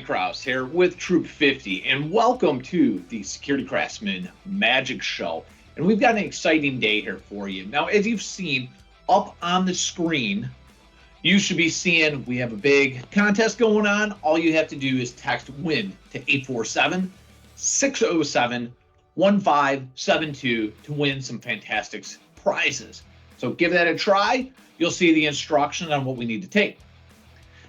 Krause here with Troop 50, and welcome to the Security Craftsman Magic Show. And we've got an exciting day here for you. Now, as you've seen up on the screen, you should be seeing we have a big contest going on. All you have to do is text WIN to 847-607-1572 to win some fantastic prizes. So give that a try. You'll see the instructions on what we need to take.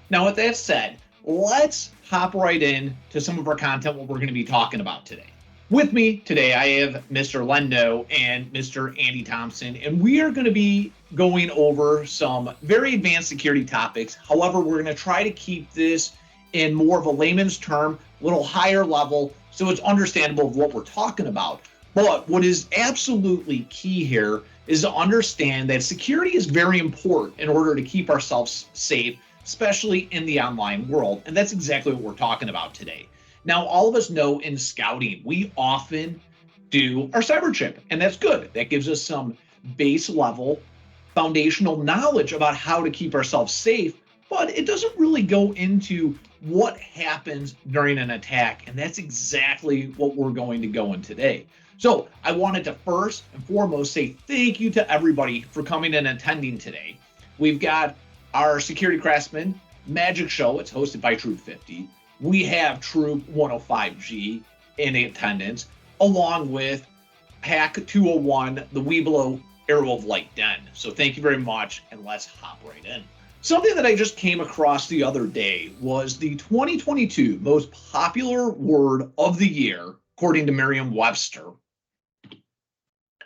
Now, with that said, let's hop right in to some of our content, what we're going to be talking about today. With me today, I have Mr. Len Noe and Mr. Andy Thompson, and we are going to be going over some very advanced security topics. However, we're going to try to keep this in more of a layman's term, a little higher level, so it's understandable of what we're talking about. But what is absolutely key here is to understand that security is very important in order to keep ourselves safe, especially in the online world. And that's exactly what we're talking about today. Now, all of us know in scouting, we often do our cyber chip, and that's good. That gives us some base level foundational knowledge about how to keep ourselves safe, but it doesn't really go into what happens during an attack. And that's exactly what we're going to go in today. So I wanted to first and foremost say thank you to everybody for coming and attending today. We've got our Security Craftsman Magic Show. It's hosted by Troop 50. We have Troop 105G in attendance, along with Pack 201, the Webelos Arrow of Light Den. So thank you very much, and let's hop right in. Something that I just came across the other day was the 2022 most popular word of the year, according to Merriam-Webster,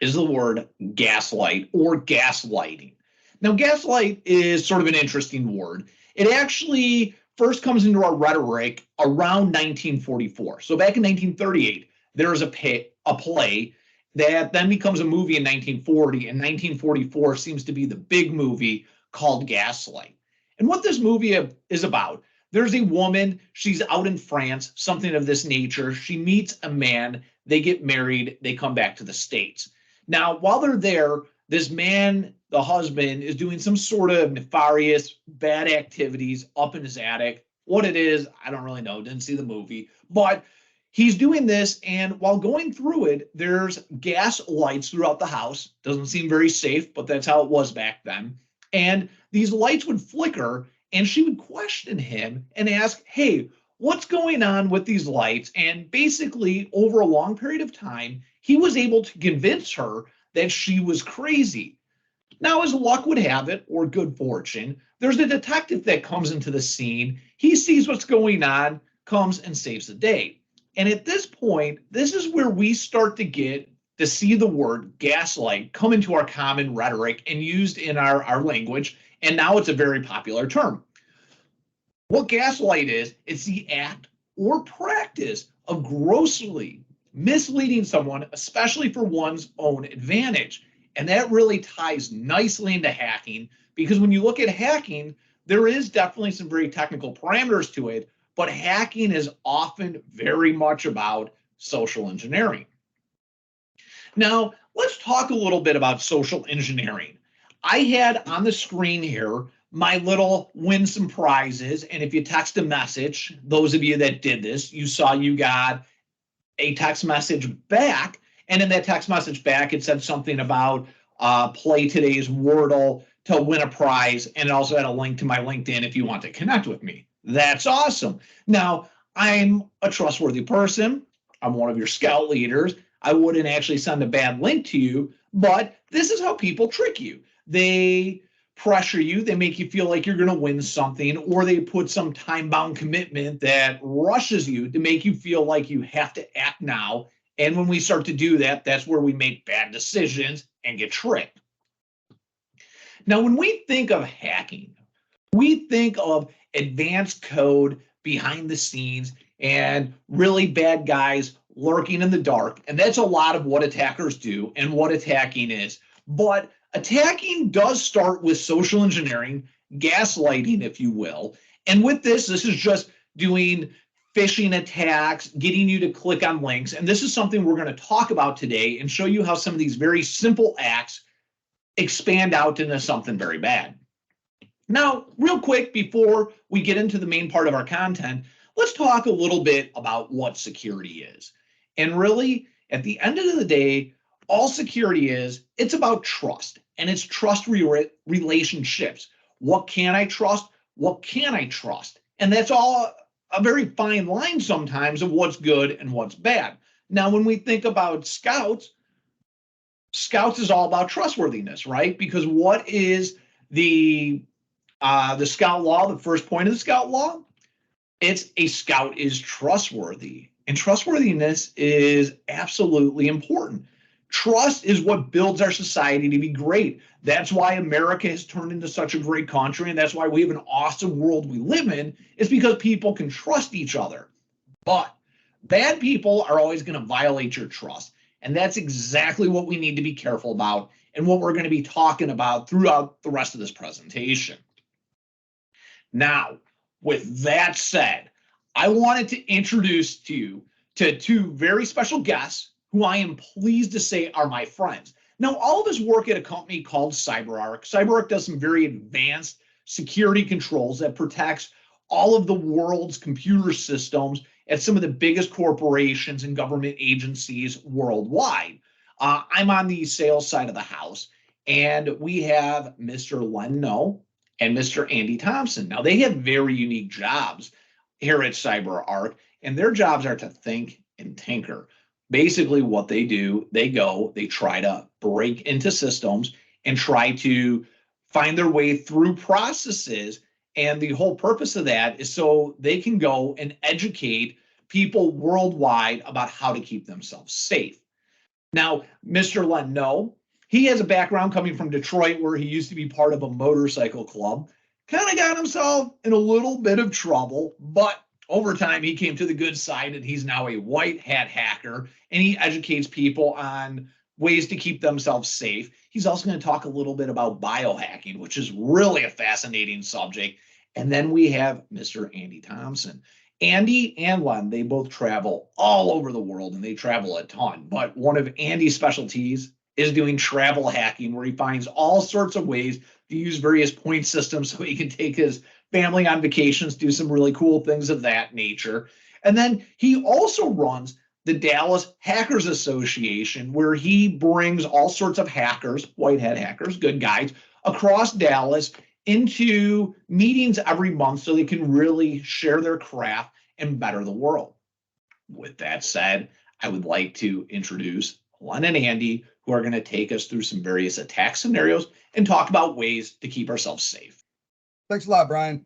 is the word gaslight or gaslighting. Now, gaslight is sort of an interesting word. It actually first comes into our rhetoric around 1944. So back in 1938, there was a play that then becomes a movie in 1940, and 1944 seems to be the big movie called Gaslight. And what this movie is about, there's a woman, she's out in France, something of this nature. She meets a man, they get married, they come back to the States. Now, while they're there, this man, the husband, is doing some sort of nefarious, bad activities up in his attic. What it is, I don't really know. Didn't see the movie. But he's doing this, and while going through it, there's gas lights throughout the house. Doesn't seem very safe, but that's how it was back then. And these lights would flicker, and she would question him and ask, hey, what's going on with these lights? And basically, over a long period of time, he was able to convince her that she was crazy. Now, as luck would have it, or good fortune, there's a detective that comes into the scene. He sees what's going on, comes and saves the day. And at this point, this is where we start to get to see the word gaslight come into our common rhetoric and used in our language. And now it's a very popular term. What gaslight is, it's the act or practice of grossly misleading someone, especially for one's own advantage. And that really ties nicely into hacking, because when you look at hacking, there is definitely some very technical parameters to it, but hacking is often very much about social engineering. Now, let's talk a little bit about social engineering. I had on the screen here my little win some prizes, and if you text a message, those of you that did this, you saw you got a text message back, and in that text message back, it said something about play today's Wordle to win a prize, and it also had a link to my LinkedIn if you want to connect with me. That's awesome. Now, I'm a trustworthy person. I'm one of your scout leaders. I wouldn't actually send a bad link to you, but this is how people trick you. They pressure you, they make you feel like you're going to win something, or they put some time-bound commitment that rushes you to make you feel like you have to act now. And when we start to do that, that's where we make bad decisions and get tricked. Now, when we think of hacking, we think of advanced code behind the scenes and really bad guys lurking in the dark. And that's a lot of what attackers do and what attacking is. But attacking does start with social engineering, gaslighting, if you will. And with this is just doing phishing attacks, getting you to click on links. And this is something we're going to talk about today and show you how some of these very simple acts expand out into something very bad. Now, real quick, before we get into the main part of our content, let's talk a little bit about what security is. And really, at the end of the day, all security is, it's about trust, and it's trust relationships. What can I trust? What can I trust? And that's all a very fine line sometimes of what's good and what's bad. Now, when we think about scouts is all about trustworthiness, right? Because what is the scout law, the first point of the scout law? It's a scout is trustworthy, and trustworthiness is absolutely important. Trust is what builds our society to be great. That's why America has turned into such a great country, and that's why we have an awesome world we live in, is because people can trust each other. But bad people are always going to violate your trust, and that's exactly what we need to be careful about and what we're going to be talking about throughout the rest of this presentation. Now, with that said, I wanted to introduce to you to two very special guests who I am pleased to say are my friends. Now, all of us work at a company called CyberArk. CyberArk does some very advanced security controls that protects all of the world's computer systems at some of the biggest corporations and government agencies worldwide. I'm on the sales side of the house, and we have Mr. Len Noe and Mr. Andy Thompson. Now, they have very unique jobs here at CyberArk, and their jobs are to think and tinker. Basically, what they do, they try to break into systems and try to find their way through processes. And the whole purpose of that is so they can go and educate people worldwide about how to keep themselves safe. Now, Mr. Len Noe, he has a background coming from Detroit, where he used to be part of a motorcycle club. Kind of got himself in a little bit of trouble, but over time he came to the good side, and he's now a white hat hacker, and he educates people on ways to keep themselves safe. He's also going to talk a little bit about biohacking, which is really a fascinating subject. And then we have Mr. Andy Thompson. Andy and Len, they both travel all over the world, and they travel a ton. But one of Andy's specialties is doing travel hacking, where he finds all sorts of ways to use various point systems so he can take his family on vacations, do some really cool things of that nature. And then he also runs the Dallas Hackers Association, where he brings all sorts of hackers, white hat hackers, good guys, across Dallas into meetings every month so they can really share their craft and better the world. With that said, I would like to introduce Len and Andy, who are going to take us through some various attack scenarios and talk about ways to keep ourselves safe. Thanks a lot, Brian.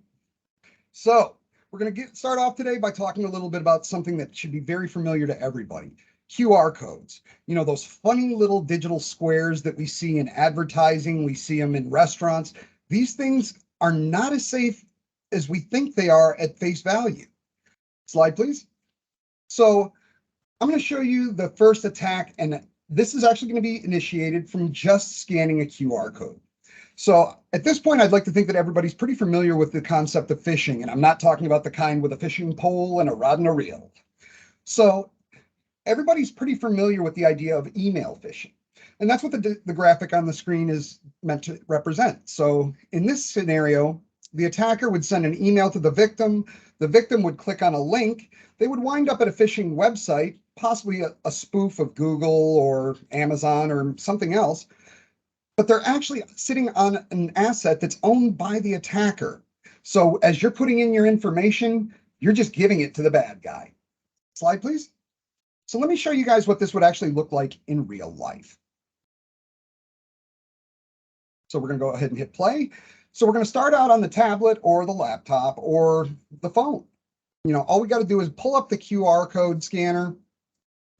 So we're going to start off today by talking a little bit about something that should be very familiar to everybody. QR codes. You know, those funny little digital squares that we see in advertising, we see them in restaurants. These things are not as safe as we think they are at face value. Slide, please. So I'm going to show you the first attack, and this is actually going to be initiated from just scanning a QR code. So at this point, I'd like to think that everybody's pretty familiar with the concept of phishing, and I'm not talking about the kind with a fishing pole and a rod and a reel. So everybody's pretty familiar with the idea of email phishing, and that's what the graphic on the screen is meant to represent. So in this scenario, the attacker would send an email to the victim would click on a link, they would wind up at a phishing website, possibly a spoof of Google or Amazon or something else, but they're actually sitting on an asset that's owned by the attacker. So as you're putting in your information, you're just giving it to the bad guy. Slide, please. So let me show you guys what this would actually look like in real life. So we're going to go ahead and hit play. So we're going to start out on the tablet or the laptop or the phone. You know, all we got to do is pull up the QR code scanner.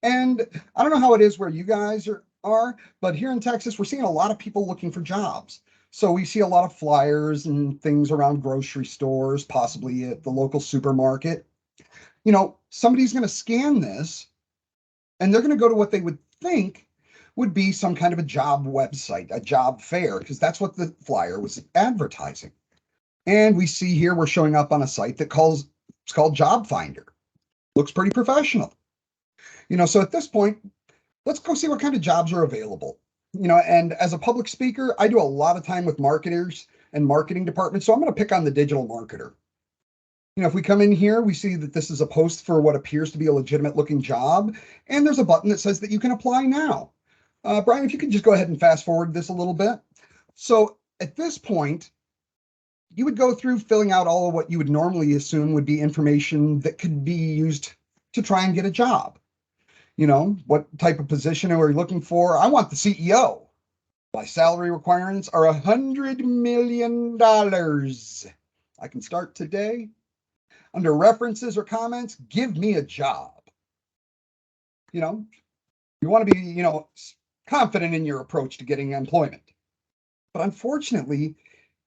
And I don't know how it is where you guys are, but here in Texas, we're seeing a lot of people looking for jobs. So we see a lot of flyers and things around grocery stores, possibly at the local supermarket. You know, somebody's going to scan this, and they're going to go to what they would think would be some kind of a job website, a job fair, because that's what the flyer was advertising. And we see here we're showing up on a site that it's called Job Finder. Looks pretty professional. So at this point, let's go see what kind of jobs are available. And as a public speaker, I do a lot of time with marketers and marketing departments, so I'm going to pick on the digital marketer. If we come in here, we see that this is a post for what appears to be a legitimate looking job, and there's a button that says that you can apply now. Brian, if you could just go ahead and fast forward this a little bit. So at this point, you would go through filling out all of what you would normally assume would be information that could be used to try and get a job. What type of position are we looking for? I want the CEO. My salary requirements are $100 million. I can start today. Under references or comments, give me a job. You want to be, confident in your approach to getting employment. But unfortunately,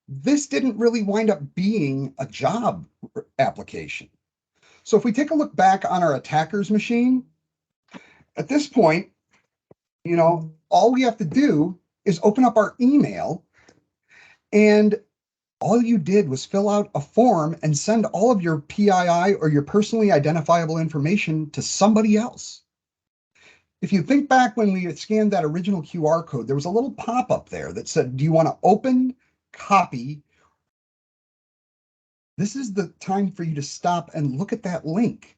this didn't really wind up being a job application. So if we take a look back on our attacker's machine, at this point, all we have to do is open up our email, and all you did was fill out a form and send all of your PII or your personally identifiable information to somebody else. If you think back when we scanned that original QR code, there was a little pop-up there that said, do you want to open, copy? This is the time for you to stop and look at that link.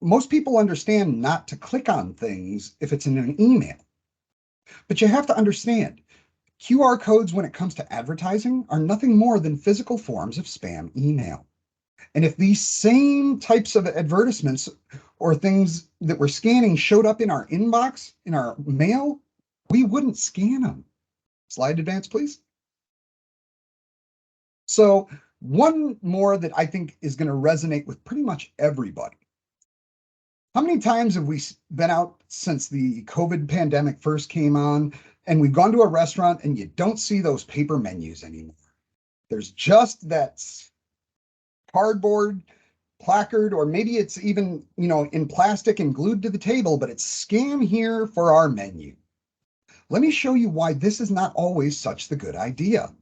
Most people understand not to click on things if it's in an email. But you have to understand, QR codes when it comes to advertising are nothing more than physical forms of spam email. And if these same types of advertisements or things that we're scanning showed up in our inbox, in our mail, we wouldn't scan them. Slide advance, please. So one more that I think is going to resonate with pretty much everybody. How many times have we been out since the COVID pandemic first came on and we've gone to a restaurant and you don't see those paper menus anymore? There's just that cardboard placard, or maybe it's even, in plastic and glued to the table, but it's scan here for our menu. Let me show you why this is not always such the good idea.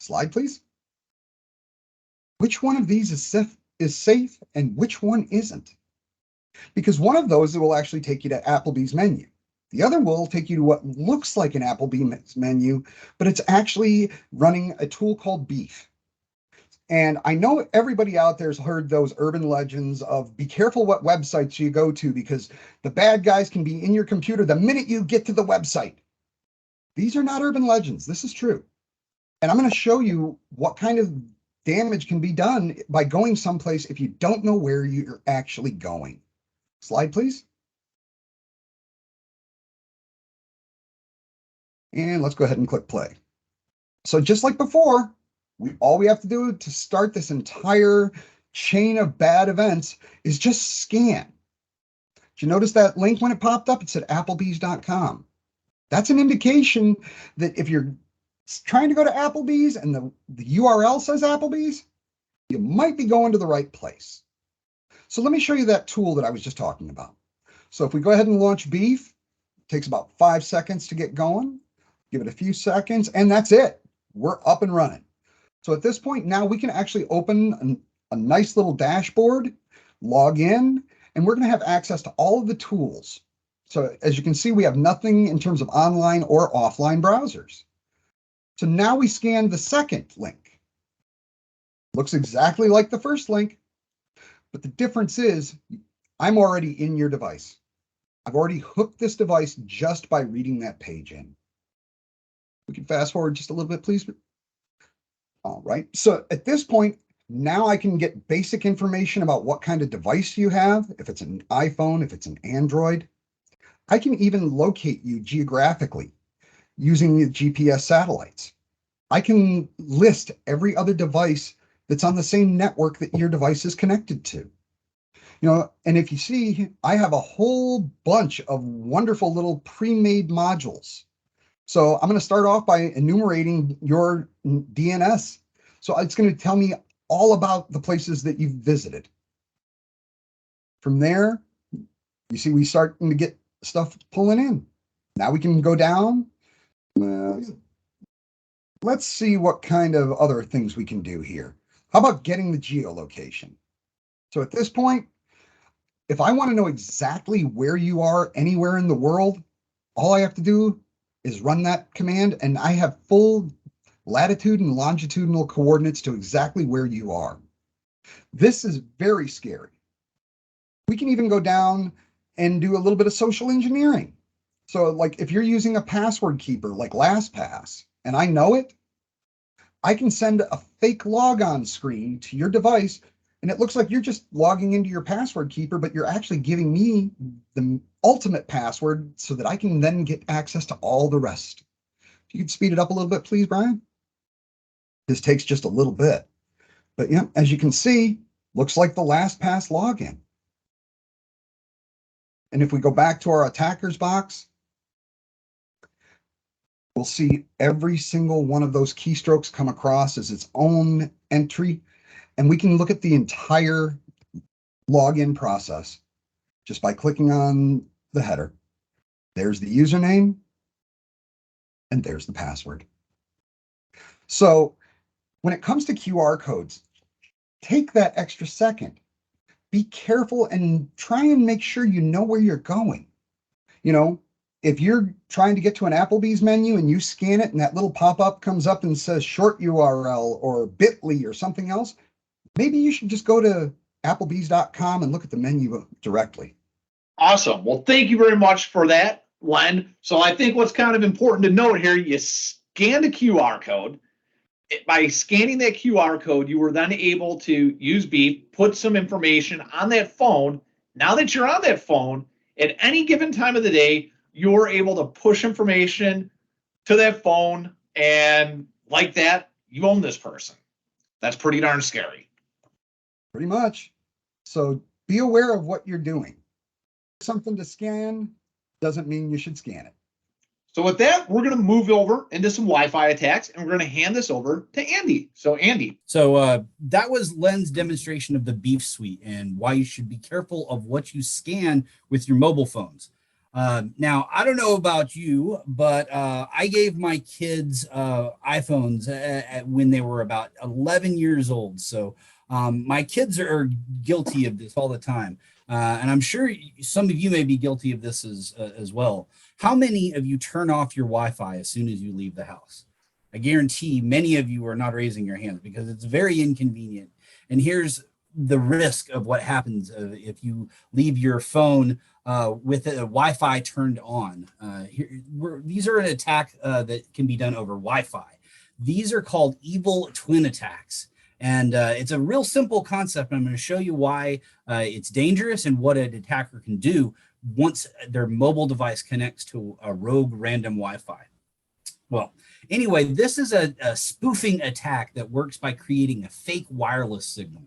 Slide, please. Which one of these is safe and which one isn't? Because one of those will actually take you to Applebee's menu. The other will take you to what looks like an Applebee's menu, but it's actually running a tool called Beef. And I know everybody out there has heard those urban legends of be careful what websites you go to because the bad guys can be in your computer the minute you get to the website. These are not urban legends. This is true. And I'm going to show you what kind of damage can be done by going someplace if you don't know where you're actually going. Slide, please. And let's go ahead and click play. So just like before, all we have to do to start this entire chain of bad events is just scan. Did you notice that link when it popped up? It said Applebee's.com. That's an indication that if you're trying to go to Applebee's and the URL says Applebee's, you might be going to the right place. So let me show you that tool that I was just talking about. So if we go ahead and launch Beef, it takes about 5 seconds to get going. Give it a few seconds, and that's it. We're up and running. So at this point, now we can actually open a nice little dashboard, log in, and we're going to have access to all of the tools. So as you can see, we have nothing in terms of online or offline browsers. So now we scan the second link. Looks exactly like the first link, but the difference is I'm already in your device. I've already hooked this device just by reading that page in. We can fast forward just a little bit, please. All right, so at this point, now I can get basic information about what kind of device you have, if it's an iPhone, if it's an Android. I can even locate you geographically using the GPS satellites. I can list every other device that's on the same network that your device is connected to. And if you see, I have a whole bunch of wonderful little pre-made modules. So I'm going to start off by enumerating your DNS. So it's going to tell me all about the places that you've visited. From there, you see we starting to get stuff pulling in. Now we can go down. Let's see what kind of other things we can do here. How about getting the geolocation? So at this point, if I want to know exactly where you are anywhere in the world, all I have to do is run that command, and I have full latitude and longitudinal coordinates to exactly where you are. This is very scary. We can even go down and do a little bit of social engineering. So like if you're using a password keeper like LastPass and I know it, I can send a fake logon screen to your device, and it looks like you're just logging into your password keeper, but you're actually giving me the ultimate password so that I can then get access to all the rest. If you could speed it up a little bit, please, Brian. This takes just a little bit. But yeah, as you can see, looks like the LastPass login. And if we go back to our attackers box, we'll see every single one of those keystrokes come across as its own entry. And we can look at the entire login process just by clicking on the header. There's the username, and there's the password. So when it comes to QR codes, take that extra second. Be careful and try and make sure you know where you're going. You know, if you're trying to get to an Applebee's menu and you scan it and that little pop-up comes up and says short URL or bit.ly or something else, maybe you should just go to applebees.com and look at the menu directly. Awesome. Well, thank you very much for that, Len. So I think what's kind of important to note here, you scan the QR code. By scanning that QR code, you were then able to use Beep, put some information on that phone. Now that you're on that phone, at any given time of the day, you're able to push information to that phone, and like that, you own this person. That's pretty darn scary. Pretty much. So be aware of what you're doing. Something to scan doesn't mean you should scan it. So with that, we're going to move over into some Wi-Fi attacks, and we're going to hand this over to Andy. So Andy. So that was Len's demonstration of the Beef Suite and why you should be careful of what you scan with your mobile phones. Now, I don't know about you, but I gave my kids iPhones when they were about 11 years old. So my kids are guilty of this all the time. And I'm sure some of you may be guilty of this as well. How many of you turn off your Wi-Fi as soon as you leave the house? I guarantee many of you are not raising your hands because it's very inconvenient. And here's the risk of what happens if you leave your phone with a Wi-Fi turned on. These are an attack that can be done over Wi-Fi. These are called evil twin attacks. And it's a real simple concept. I'm going to show you why it's dangerous and what an attacker can do once their mobile device connects to a rogue random Wi-Fi. Well, anyway, this is a spoofing attack that works by creating a fake wireless signal.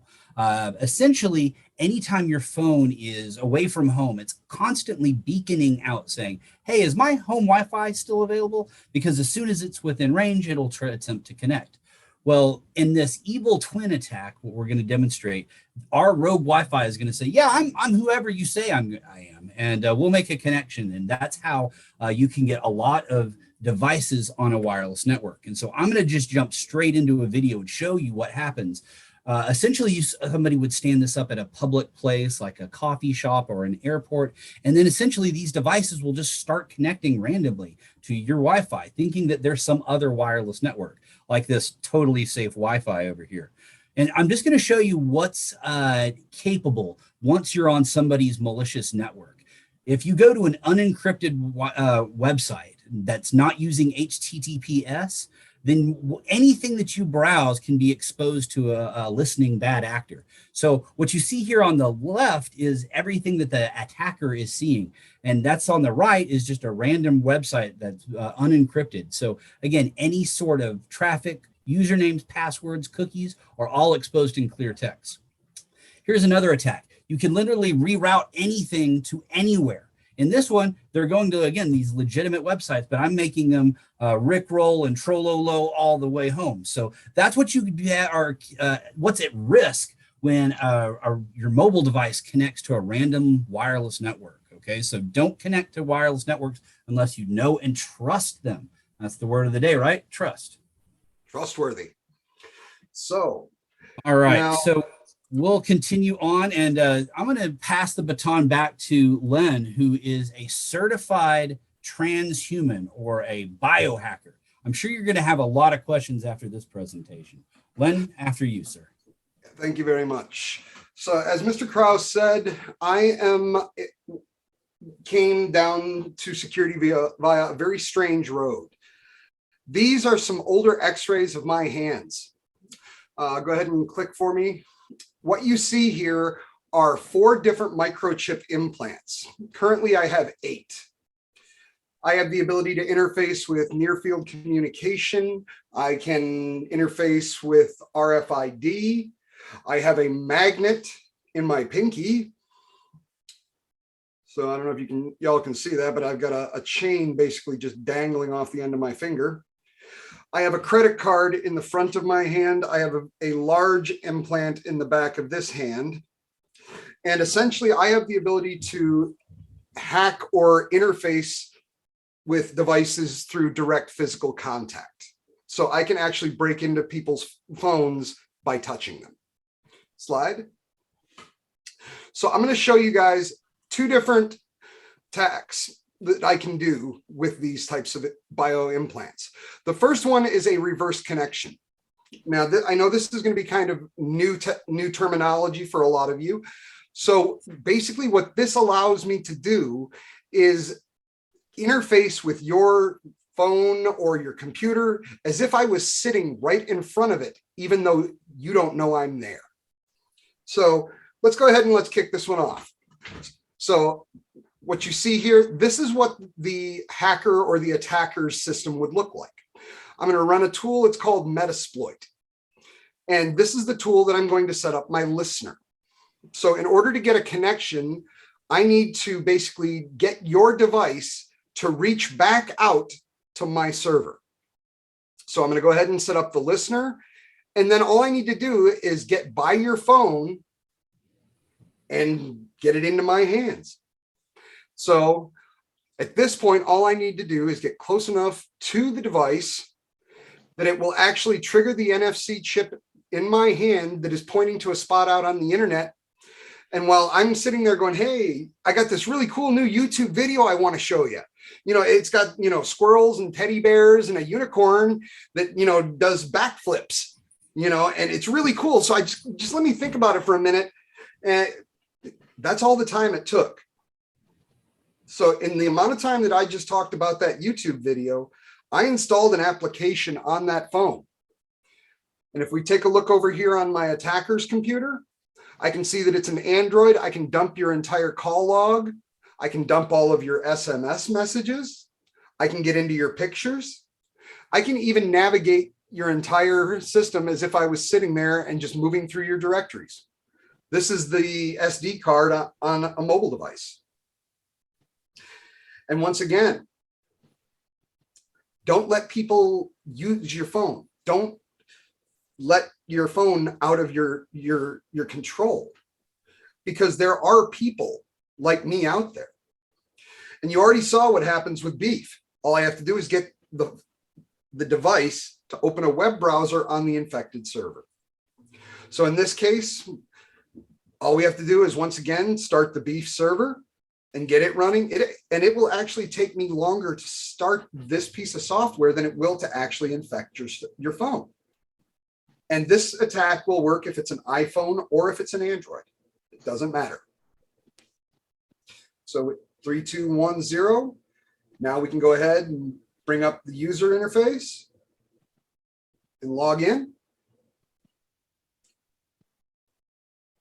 Essentially, anytime your phone is away from home, it's constantly beaconing out saying, hey, is my home Wi-Fi still available? Because as soon as it's within range, it'll attempt to connect. Well, in this evil twin attack, what we're going to demonstrate, our rogue Wi-Fi is going to say, yeah, I'm whoever you say I am, and we'll make a connection. And that's how you can get a lot of devices on a wireless network. And so I'm going to just jump straight into a video and show you what happens. Essentially, somebody would stand this up at a public place like a coffee shop or an airport. And then essentially these devices will just start connecting randomly to your Wi-Fi, thinking that there's some other wireless network like this totally safe Wi-Fi over here. And I'm just going to show you what's capable once you're on somebody's malicious network. If you go to an unencrypted website that's not using HTTPS, then anything that you browse can be exposed to a listening bad actor. So what you see here on the left is everything that the attacker is seeing. And that's on the right is just a random website that's unencrypted. So again, any sort of traffic, usernames, passwords, cookies are all exposed in clear text. Here's another attack. You can literally reroute anything to anywhere. In this one, they're going to, again, these legitimate websites, but I'm making them Rickroll and Trollolo all the way home. So that's what you are, what's at risk when your mobile device connects to a random wireless network, Okay, so don't connect to wireless networks unless you know and trust them. That's the word of the day, right? Trust. Trustworthy. So, all right. now, so we'll continue on, and I'm going to pass the baton back to Len, who is a certified transhuman or a biohacker. I'm sure you're going to have a lot of questions after this presentation. Len, after you, sir. Thank you very much. So as Mr. Krause said, came down to security via a very strange road. These are some older x-rays of my hands. Go ahead and click for me. What you see here are 4 different microchip implants. Currently, I have 8. I have the ability to interface with near field communication. I can interface with RFID. I have a magnet in my pinky. So I don't know if y'all can see that, but I've got a chain basically just dangling off the end of my finger. I have a credit card in the front of my hand. I have a large implant in the back of this hand. And essentially I have the ability to hack or interface with devices through direct physical contact. So I can actually break into people's phones by touching them. Slide. So I'm going to show you guys 2 different attacks that I can do with these types of bio implants. The first one is a reverse connection. Now, I know this is going to be kind of new terminology for a lot of you. So basically what this allows me to do is interface with your phone or your computer as if I was sitting right in front of it, even though you don't know I'm there. So let's go ahead and let's kick this one off. So what you see here, this is what the hacker or the attacker's system would look like. I'm going to run a tool. It's called Metasploit. And this is the tool that I'm going to set up my listener. So in order to get a connection, I need to basically get your device to reach back out to my server. So I'm going to go ahead and set up the listener. And then all I need to do is get by your phone and get it into my hands. So at this point, all I need to do is get close enough to the device that it will actually trigger the NFC chip in my hand that is pointing to a spot out on the internet. And while I'm sitting there going, hey, I got this really cool new YouTube video I want to show you. It's got, squirrels and teddy bears and a unicorn that, does backflips, and it's really cool. So I just let me think about it for a minute. And that's all the time it took. So in the amount of time that I just talked about that YouTube video, I installed an application on that phone. And if we take a look over here on my attacker's computer, I can see that it's an Android. I can dump your entire call log. I can dump all of your SMS messages. I can get into your pictures. I can even navigate your entire system as if I was sitting there and just moving through your directories. This is the SD card on a mobile device. And once again, don't let people use your phone. Don't let your phone out of your control, because there are people like me out there. And you already saw what happens with beef. All I have to do is get the device to open a web browser on the infected server. So in this case, all we have to do is once again start the beef server and get it running. It will actually take me longer to start this piece of software than it will to actually infect your phone. And this attack will work if it's an iPhone or if it's an Android. It doesn't matter. So 3, 2, 1, 0. Now we can go ahead and bring up the user interface and log in.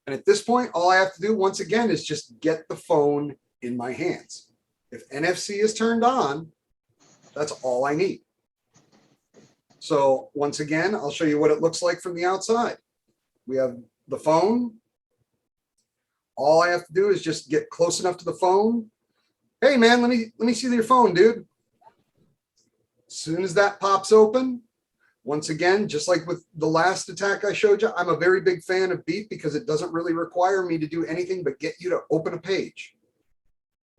And at this point, all I have to do once again is just get the phone in my hands. If NFC is turned on, that's all I need. So once again, I'll show you what it looks like from the outside. We have the phone. All I have to do is just get close enough to the phone. Hey man, let me see your phone, dude. As soon as that pops open, once again, just like with the last attack I showed you, I'm a very big fan of beef because it doesn't really require me to do anything but get you to open a page.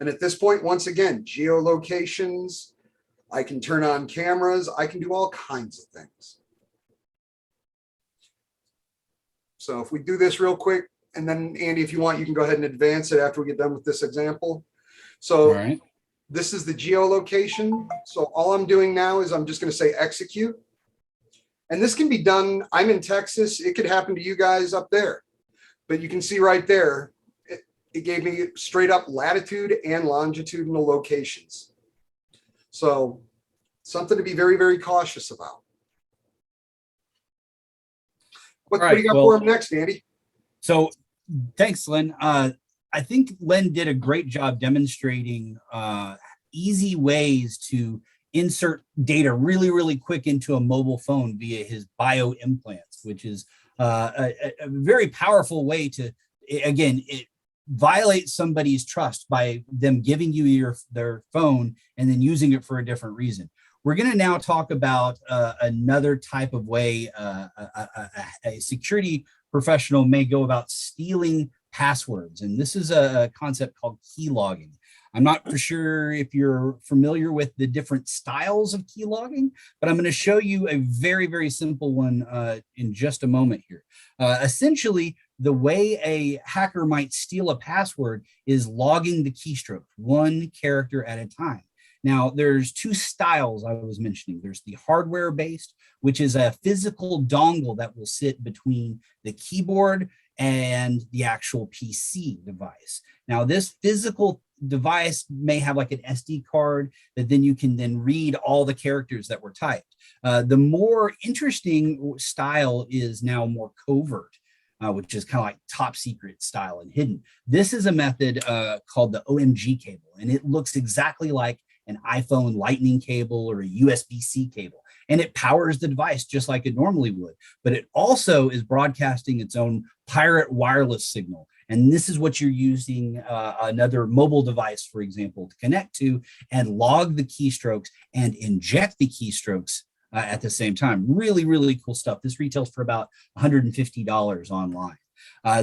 And at this point, once again, geolocations, I can turn on cameras, I can do all kinds of things. So if we do this real quick, and then Andy, if you want, you can go ahead and advance it after we get done with this example. So All right. this is the geolocation. So all I'm doing now is I'm just going to say execute. And this can be done. I'm in Texas. It could happen to you guys up there. But you can see right there, it gave me straight up latitude and longitudinal locations. So something to be very, very cautious about. What do you got for him next, Andy? So thanks, Len. I think Len did a great job demonstrating easy ways to insert data really, really quick into a mobile phone via his bio implants, which is a very powerful way to, again, it violates somebody's trust by them giving you their phone and then using it for a different reason. We're going to now talk about another type of way a security professional may go about stealing passwords. And this is a concept called keylogging. I'm not for sure if you're familiar with the different styles of keylogging, but I'm going to show you a very, very simple one in just a moment here. Essentially, the way a hacker might steal a password is logging the keystroke, one character at a time. Now, there's two styles I was mentioning. There's the hardware-based, which is a physical dongle that will sit between the keyboard and the actual PC device. Now, this physical device may have like an SD card that then you can then read all the characters that were typed. The more interesting style is now more covert, which is kind of like top secret style and hidden. This is a method called the OMG cable, and it looks exactly like an iPhone lightning cable or a USB-C cable. And it powers the device just like it normally would, but it also is broadcasting its own pirate wireless signal. And this is what you're using another mobile device, for example, to connect to and log the keystrokes and inject the keystrokes at the same time. Really, really cool stuff. This retails for about $150 online.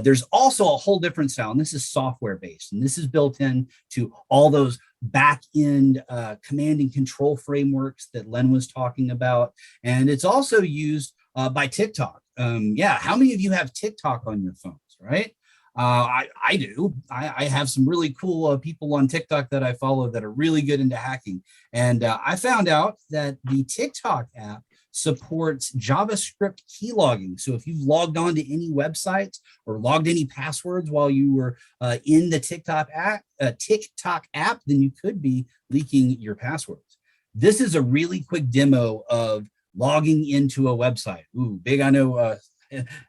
There's also a whole different style, and this is software based, and this is built in to all those back end command and control frameworks that Len was talking about. And it's also used by TikTok. Yeah, how many of you have TikTok on your phones, right? I do. I have some really cool people on TikTok that I follow that are really good into hacking. And I found out that the TikTok app supports JavaScript keylogging. So if you've logged on to any websites or logged any passwords while you were in the TikTok app, then you could be leaking your passwords. This is a really quick demo of logging into a website. Ooh, big, I know,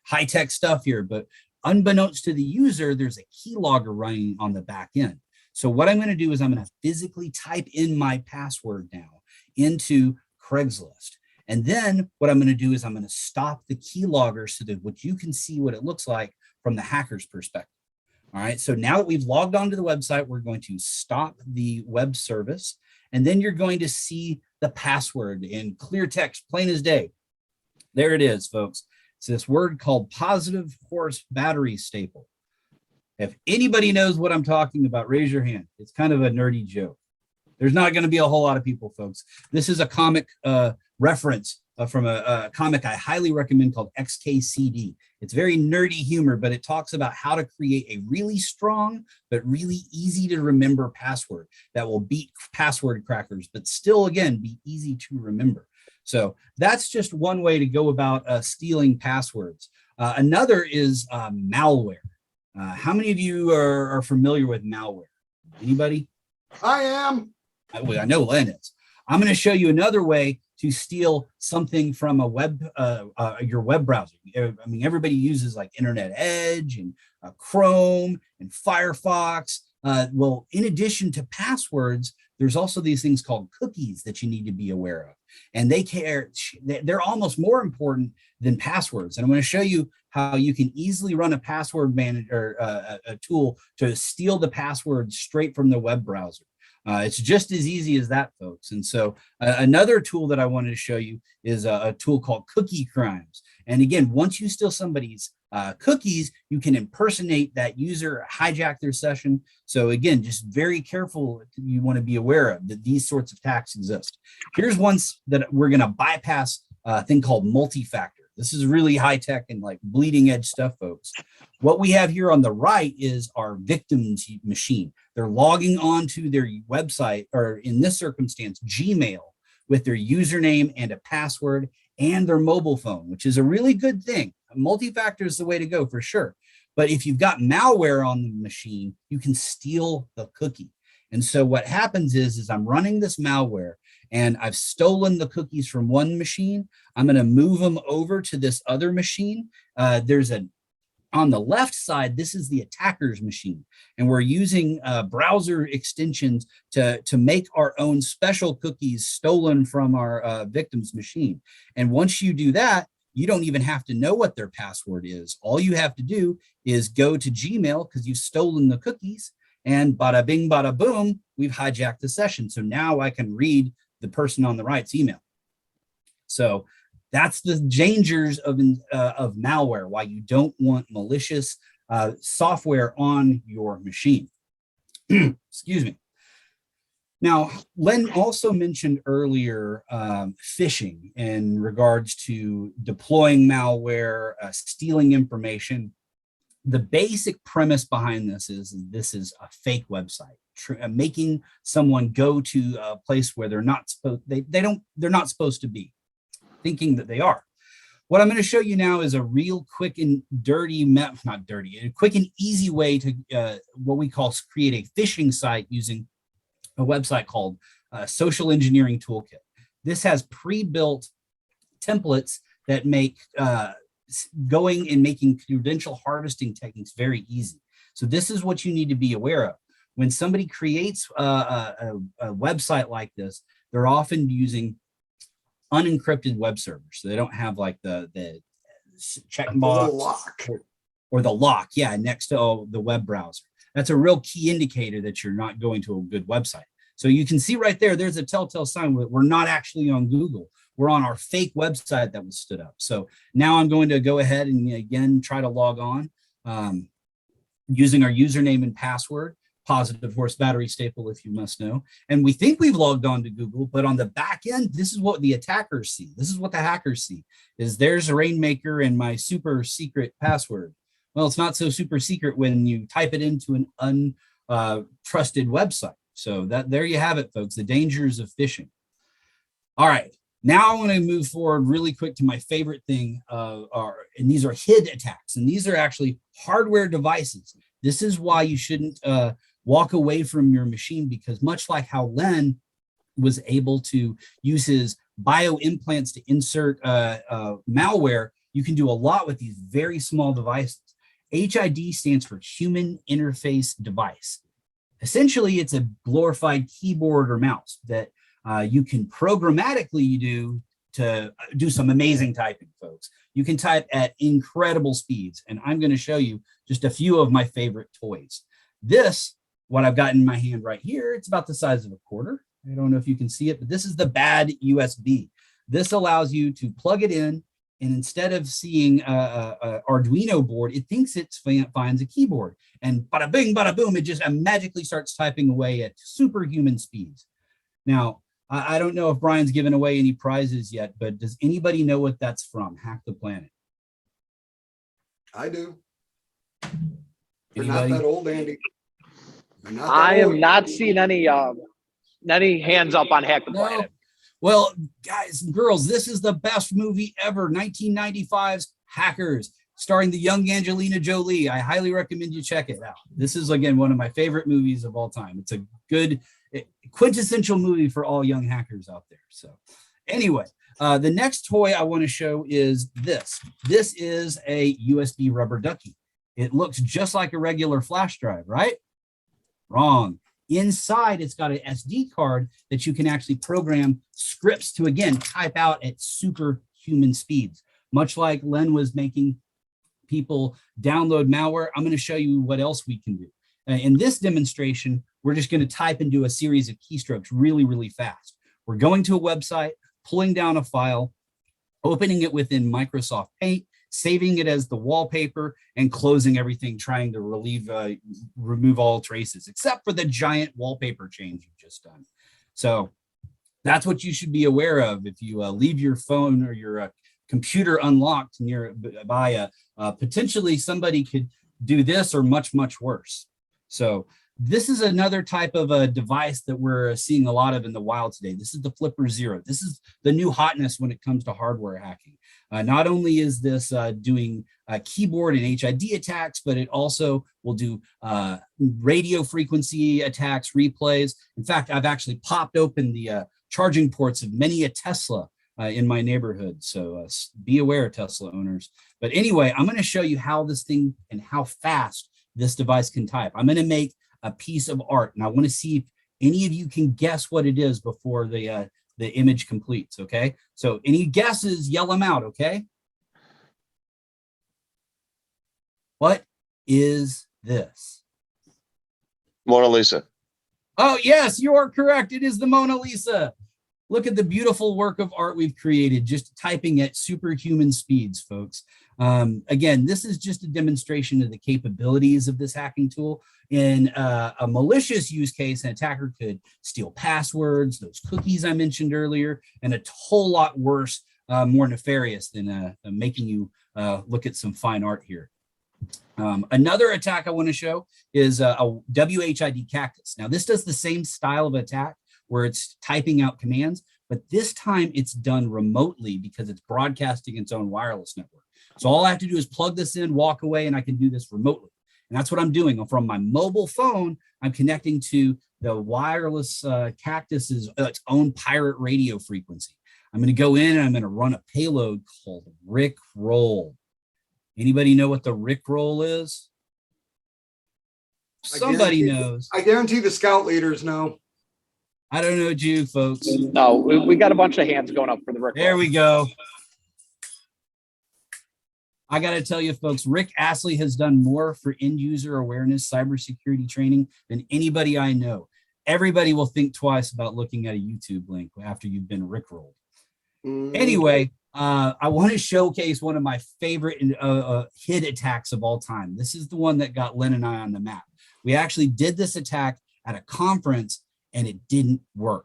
high-tech stuff here, but unbeknownst to the user, there's a keylogger running on the back end. So what I'm going to do is I'm going to physically type in my password now into Craigslist. And then what I'm going to do is I'm going to stop the keylogger so that what you can see what it looks like from the hacker's perspective. All right. So now that we've logged onto the website, we're going to stop the web service. And then you're going to see the password in clear text, plain as day. There it is, folks. It's this word called positive horse battery staple. If anybody knows what I'm talking about, raise your hand. It's kind of a nerdy joke. There's not going to be a whole lot of people, folks. This is a comic reference from a comic I highly recommend called XKCD. It's very nerdy humor, but it talks about how to create a really strong but really easy to remember password that will beat password crackers, but still, again, be easy to remember. So that's just one way to go about stealing passwords. Another is malware. How many of you are familiar with malware? Anybody? I am. I know Len is. I'm going to show you another way to steal something from a your web browser. I mean, everybody uses like Internet Edge and Chrome and Firefox. Well, in addition to passwords, there's also these things called cookies that you need to be aware of. And they're almost more important than passwords. And I'm going to show you how you can easily run a password manager, a tool to steal the password straight from the web browser. It's just as easy as that, folks. And so another tool that I wanted to show you is a tool called Cookie Crimes. And again, once you steal somebody's cookies, you can impersonate that user, hijack their session. So again, just very careful. You want to be aware of that these sorts of attacks exist. Here's one that we're going to bypass a thing called multi-factor. This is really high tech and like bleeding edge stuff, folks. What we have here on the right is our victim's machine. They're logging on to their website, or in this circumstance, Gmail, with their username and a password and their mobile phone, which is a really good thing. Multi-factor is the way to go for sure. But if you've got malware on the machine, you can steal the cookie. And so what happens is I'm running this malware and I've stolen the cookies from one machine. I'm going to move them over to this other machine. On the left side, this is the attacker's machine. And we're using browser extensions to make our own special cookies stolen from our victim's machine. And once you do that, you don't even have to know what their password is. All you have to do is go to Gmail because you've stolen the cookies, and bada bing, bada boom, we've hijacked the session. So now I can read the person on the right's email. So that's the dangers of malware, why you don't want malicious software on your machine. Excuse me. Now, Len also mentioned earlier phishing in regards to deploying malware, stealing information. The basic premise behind this is a fake website, making someone go to a place where they're not supposed to be, thinking that they are. What I'm going to show you now is a real quick and quick and easy way to what we call create a phishing site using a website called Social Engineering Toolkit. This has pre-built templates that make going and making credential harvesting techniques very easy. So this is what you need to be aware of. When somebody creates a website like this, they're often using unencrypted web servers. So they don't have like the checkbox or the lock, next to the web browser. That's a real key indicator that you're not going to a good website. So you can see right there, there's a telltale sign that we're not actually on Google. We're on our fake website that was stood up. So now I'm going to go ahead and again, try to log on using our username and password, positive horse battery staple, if you must know. And we think we've logged on to Google, but on the back end, this is what the attackers see. This is what the hackers see, is there's a Rainmaker and my super secret password. Well, it's not so super secret when you type it into an untrusted website. So there you have it, folks, the dangers of phishing. All right, now I want to move forward really quick to my favorite thing, and these are HID attacks, and these are actually hardware devices. This is why you shouldn't walk away from your machine, because much like how Len was able to use his bio implants to insert malware, you can do a lot with these very small devices. HID stands for Human Interface Device. Essentially, it's a glorified keyboard or mouse that you can programmatically do some amazing typing, folks. You can type at incredible speeds, and I'm going to show you just a few of my favorite toys. This, what I've got in my hand right here, it's about the size of a quarter. I don't know if you can see it, but this is the bad USB. This allows you to plug it in, and instead of seeing a Arduino board, it thinks it finds a keyboard, and bada bing, bada boom, it just magically starts typing away at superhuman speeds. Now, I don't know if Brian's given away any prizes yet, but does anybody know what that's from? Hack the Planet. I do. You're not that old, Andy. I am not seeing any hands up on Hack the Planet. Well, guys and girls, this is the best movie ever, 1995's Hackers, starring the young Angelina Jolie. I highly recommend you check it out. This is, again, one of my favorite movies of all time. It's a good, quintessential movie for all young hackers out there. So anyway, the next toy I want to show is this. This is a USB rubber ducky. It looks just like a regular flash drive, right? Wrong. Inside, it's got an SD card that you can actually program scripts to, again, type out at superhuman speeds. Much like Len was making people download malware, I'm going to show you what else we can do. In this demonstration, we're just going to type and do a series of keystrokes really, really fast. We're going to a website, pulling down a file, opening it within Microsoft Paint, saving it as the wallpaper, and closing everything, trying to remove all traces, except for the giant wallpaper change you've just done. So that's what you should be aware of if you leave your phone or your computer unlocked nearby. Potentially somebody could do this or much, much worse. So this is another type of a device that we're seeing a lot of in the wild today. This is the Flipper Zero. This is the new hotness when it comes to hardware hacking. Not only is this doing keyboard and HID attacks, but it also will do radio frequency attacks, replays. In fact, I've actually popped open the charging ports of many a Tesla in my neighborhood. So be aware, Tesla owners. But anyway, I'm going to show you how this thing and how fast this device can type. I'm going to make a piece of art, and I want to see if any of you can guess what it is before the image completes. Okay, so any guesses, yell them out. Okay, what is this? Mona Lisa. Oh yes, you are correct. It is the Mona Lisa. Look at the beautiful work of art we've created, just typing at superhuman speeds, folks. Again, this is just a demonstration of the capabilities of this hacking tool. In a malicious use case, an attacker could steal passwords, those cookies I mentioned earlier, and a whole lot worse, more nefarious than making you look at some fine art here. Another attack I want to show is a WHID cactus. Now, this does the same style of attack where it's typing out commands, but this time it's done remotely because it's broadcasting its own wireless network. So all I have to do is plug this in, walk away, and I can do this remotely. And that's what I'm doing. From my mobile phone, I'm connecting to the wireless cactus's its own pirate radio frequency. I'm going to go in and I'm going to run a payload called Rick Roll. Anybody know what the Rick Roll is? Somebody knows. I guarantee the scout leaders know. I don't know you folks. No, we got a bunch of hands going up for the Rick. There we go. I got to tell you, folks, Rick Astley has done more for end user awareness, cybersecurity training than anybody I know. Everybody will think twice about looking at a YouTube link after you've been Rickrolled. Anyway, I want to showcase one of my favorite hit attacks of all time. This is the one that got Len and I on the map. We actually did this attack at a conference and it didn't work.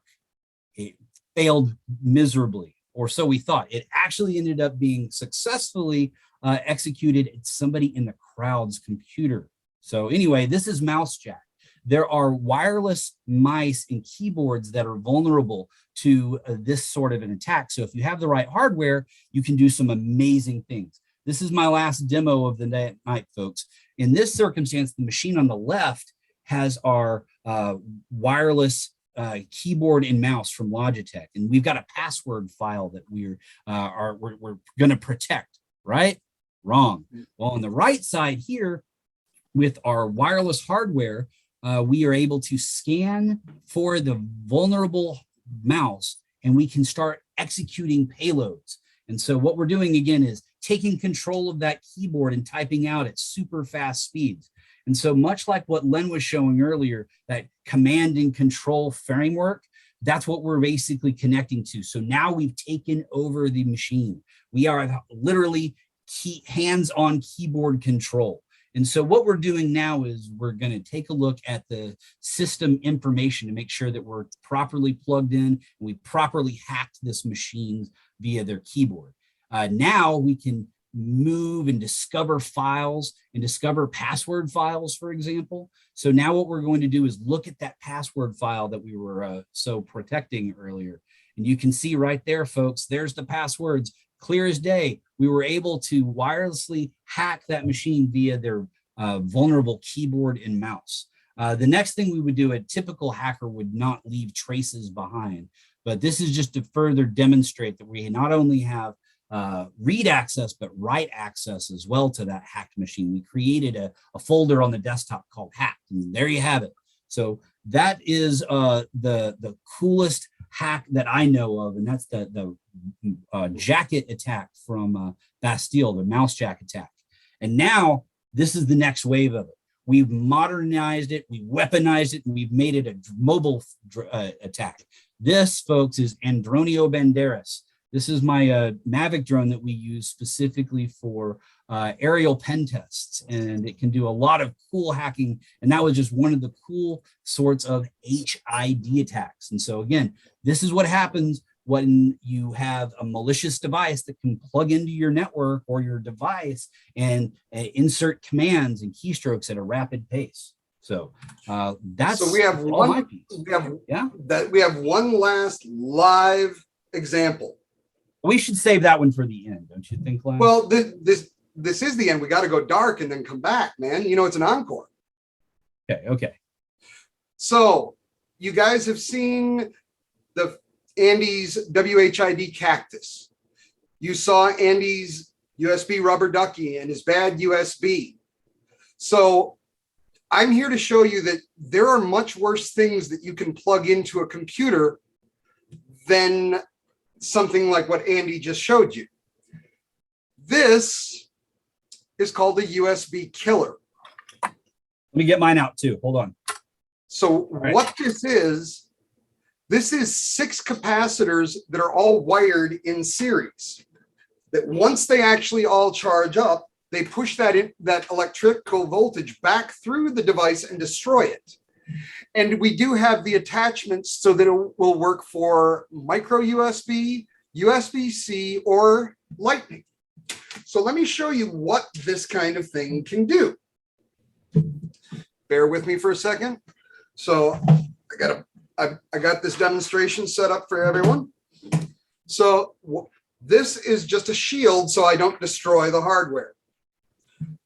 It failed miserably, or so we thought. It actually ended up being successfully executed at somebody in the crowd's computer. So anyway, this is Mousejack. There are wireless mice and keyboards that are vulnerable to this sort of an attack. So if you have the right hardware, you can do some amazing things. This is my last demo of the night, folks. In this circumstance, the machine on the left has our wireless keyboard and mouse from Logitech, and we've got a password file that we're going to protect. Right? Wrong. Well, on the right side here, with our wireless hardware, we are able to scan for the vulnerable mouse, and we can start executing payloads. And so what we're doing again is taking control of that keyboard and typing out at super fast speeds. And so much like what Len was showing earlier, that command and control framework, that's what we're basically connecting to. So now we've taken over the machine. We are literally hands-on keyboard control. And so what we're doing now is we're going to take a look at the system information to make sure that we're properly plugged in and we properly hacked this machine via their keyboard. Now we can move and discover files and discover password files, for example. So now what we're going to do is look at that password file that we were so protecting earlier. And you can see right there, folks, there's the passwords. Clear as day. We were able to wirelessly hack that machine via their vulnerable keyboard and mouse. The next thing we would do, a typical hacker would not leave traces behind, but this is just to further demonstrate that we not only have read access, but write access as well to that hacked machine. We created a folder on the desktop called hacked, and there you have it. So that is the coolest hack that I know of, and that's the jacket attack from Bastille, the Mousejack attack. And now this is the next wave of it. We've modernized it, we weaponized it, and we've made it a mobile attack. This, folks, is Andronio Banderas. This is my Mavic drone that we use specifically for aerial pen tests, and it can do a lot of cool hacking. And that was just one of the cool sorts of HID attacks. And so again, this is what happens when you have a malicious device that can plug into your network or your device and insert commands and keystrokes at a rapid pace. So that's so we have one last live example. We should save that one for the end, don't you think, Len? Well, this is the end. We got to go dark and then come back, man. You know, it's an encore. Okay. So you guys have seen Andy's WHID cactus. You saw Andy's USB rubber ducky and his bad USB. So I'm here to show you that there are much worse things that you can plug into a computer than something like what Andy just showed you. This is called a USB killer. Let me get mine out too. Hold on. So what this is 6 capacitors that are all wired in series. That once they actually all charge up, they push that electrical voltage back through the device and destroy it. And we do have the attachments so that it will work for micro USB, USB-C, or Lightning. So let me show you what this kind of thing can do. Bear with me for a second. So I got this demonstration set up for everyone. So this is just a shield so I don't destroy the hardware.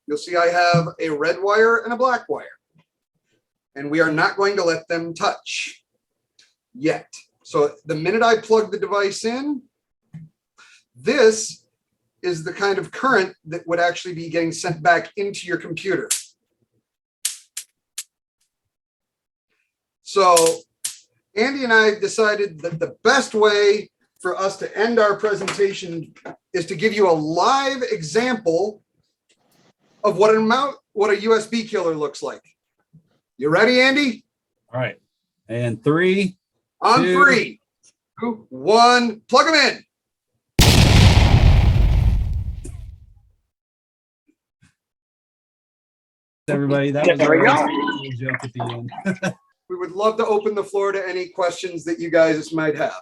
You'll see I have a red wire and a black wire. And we are not going to let them touch yet. So the minute I plug the device in, this is the kind of current that would actually be getting sent back into your computer. So Andy and I decided that the best way for us to end our presentation is to give you a live example of what a USB killer looks like. You ready, Andy? All right. And 3, on 2, 3, 2, 1, plug them in. Everybody, that was a little joke at the end. We would love to open the floor to any questions that you guys might have.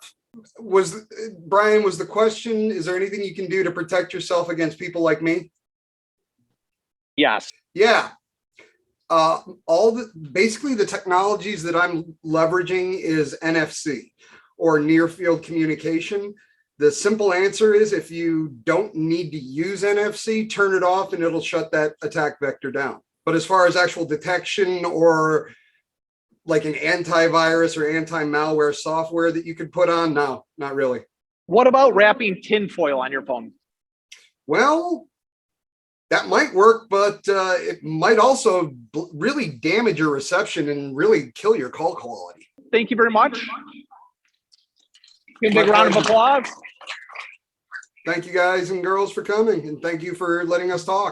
Brian, was the question, is there anything you can do to protect yourself against people like me? Yes. Yeah. Basically the technologies that I'm leveraging is NFC, or near field communication. The simple answer is if you don't need to use NFC, turn it off and it'll shut that attack vector down. But as far as actual detection or like an antivirus or anti-malware software that you could put on, no, not really. What about wrapping tinfoil on your phone? Well, that might work, but it might also really damage your reception and really kill your call quality. Thank you very much. Give a big round of applause. Thank you guys and girls for coming, and thank you for letting us talk.